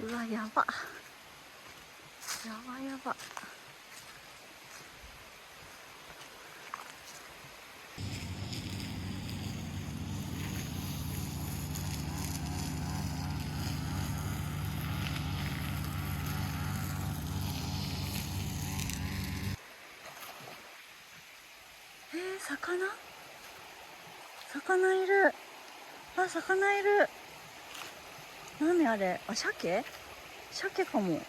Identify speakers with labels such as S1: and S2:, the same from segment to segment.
S1: うわ、やばやばやば。魚いる。あ、魚いる。何あれ。あ、鮭かも。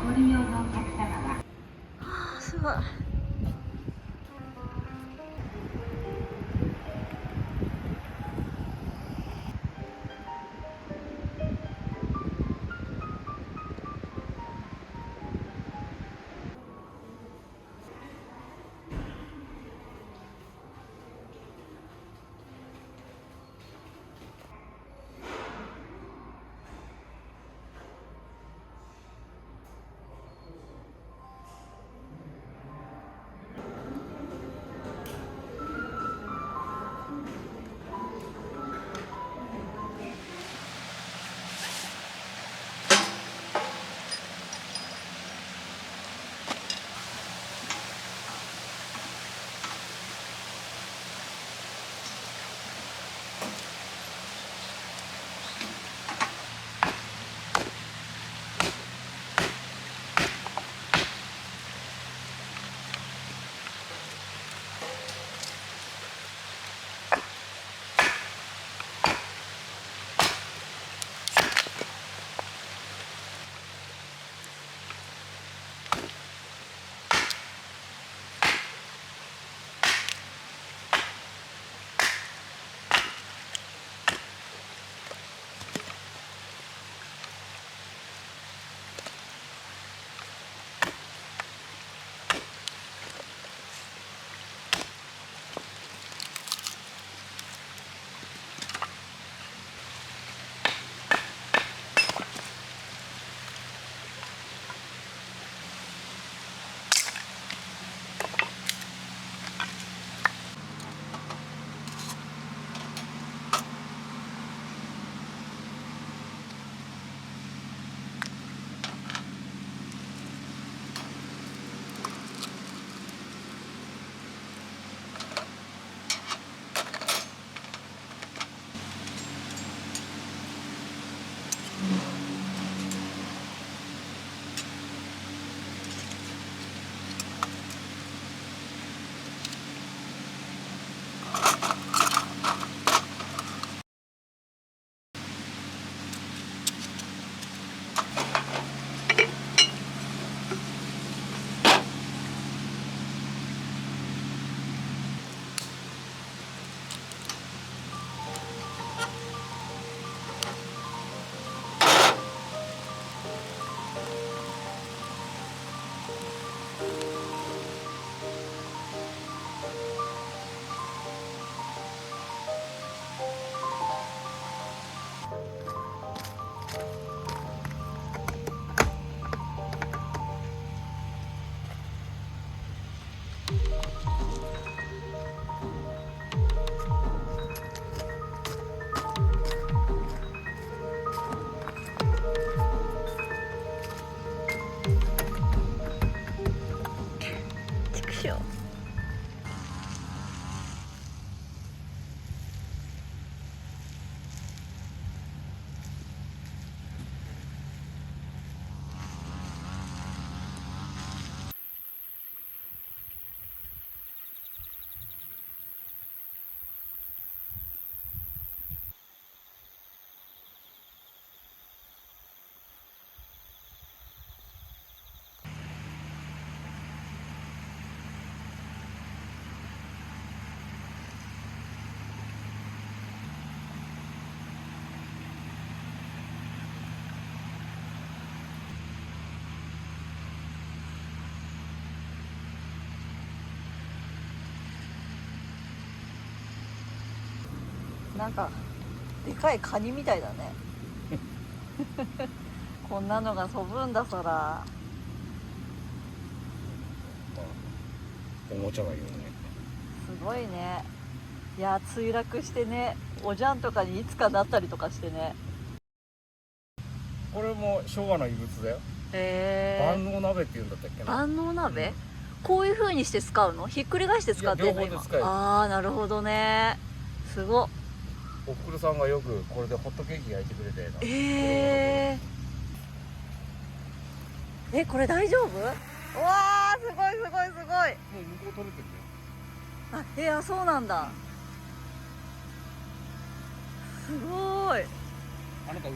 S2: ご利用のお客様は
S1: はあ、すごい。畜生。なんかでかいカニみたいだねこんなのが飛ぶんだそら。
S3: おもちゃがいるね。
S1: すごいね。いや墜落してね、おじゃんとかにいつかなったりとかしてね。
S3: これも昭和の遺物だよ。
S1: へえ。
S3: 万能鍋っていうんだったっけな。
S1: 万能鍋、こういう風にして使うの？ひっくり返して使ってるの？
S3: いや両方で使える。
S1: ああなるほどね。すごっ。
S3: おふくろさんがよくこれでホットケーキ焼いてくれて。
S1: これ大丈夫？うわーすごいすごいすごい。
S3: もう向こう取れてるね。
S1: あそうなんだ。すごい。
S3: あなた映す？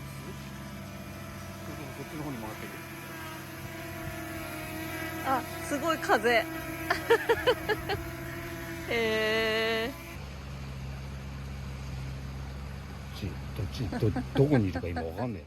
S3: こっちの方に回ってる。
S1: あ、すごい風。へえ。
S3: どこにいるか今わかんねえ。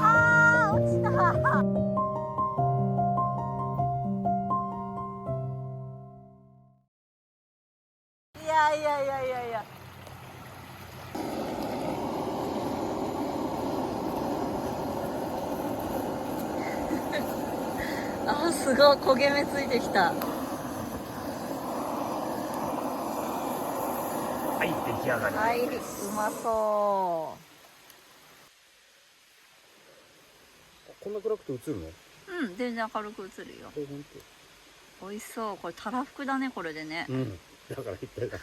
S1: あー、落ちた。いやいやいやいやいや。あー、すごい焦げ目ついてきた。
S3: はい、出来上がり。
S1: はい、うまそ
S3: こんな暗くて映るの？
S1: う。うん、全然明るく映るよ。
S3: 本
S1: 美味しそう。これたらふくだね、これでね。
S3: 当。うん。だから言った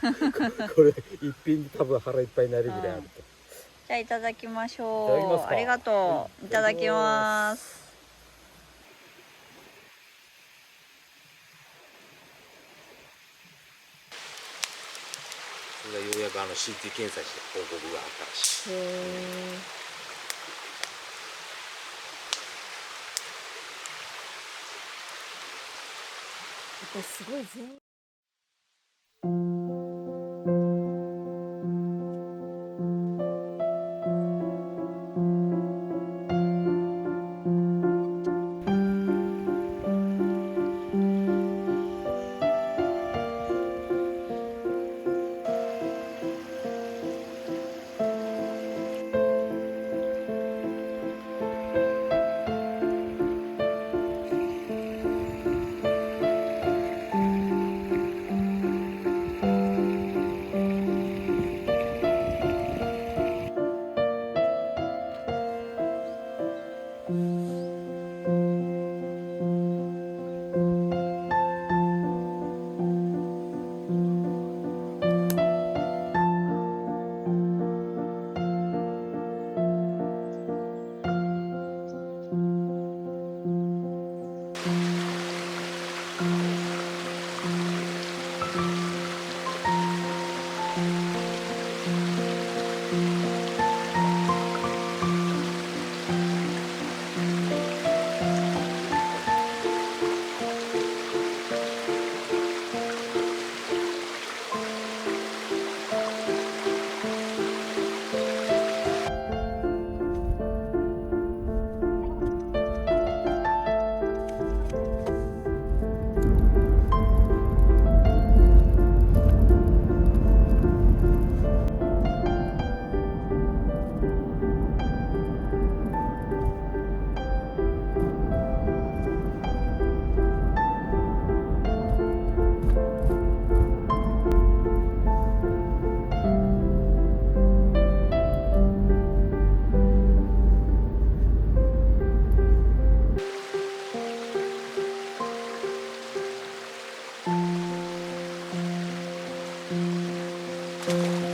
S3: らこれ一品で多分腹いっぱいになるぐらいあると。
S1: じゃあいただきまし
S3: いただきますか。
S1: ょう。ありがとう。いただきます。
S3: それがようやくCT 検査して報告があったらしい。
S1: へえ。これすごい全。
S3: うん。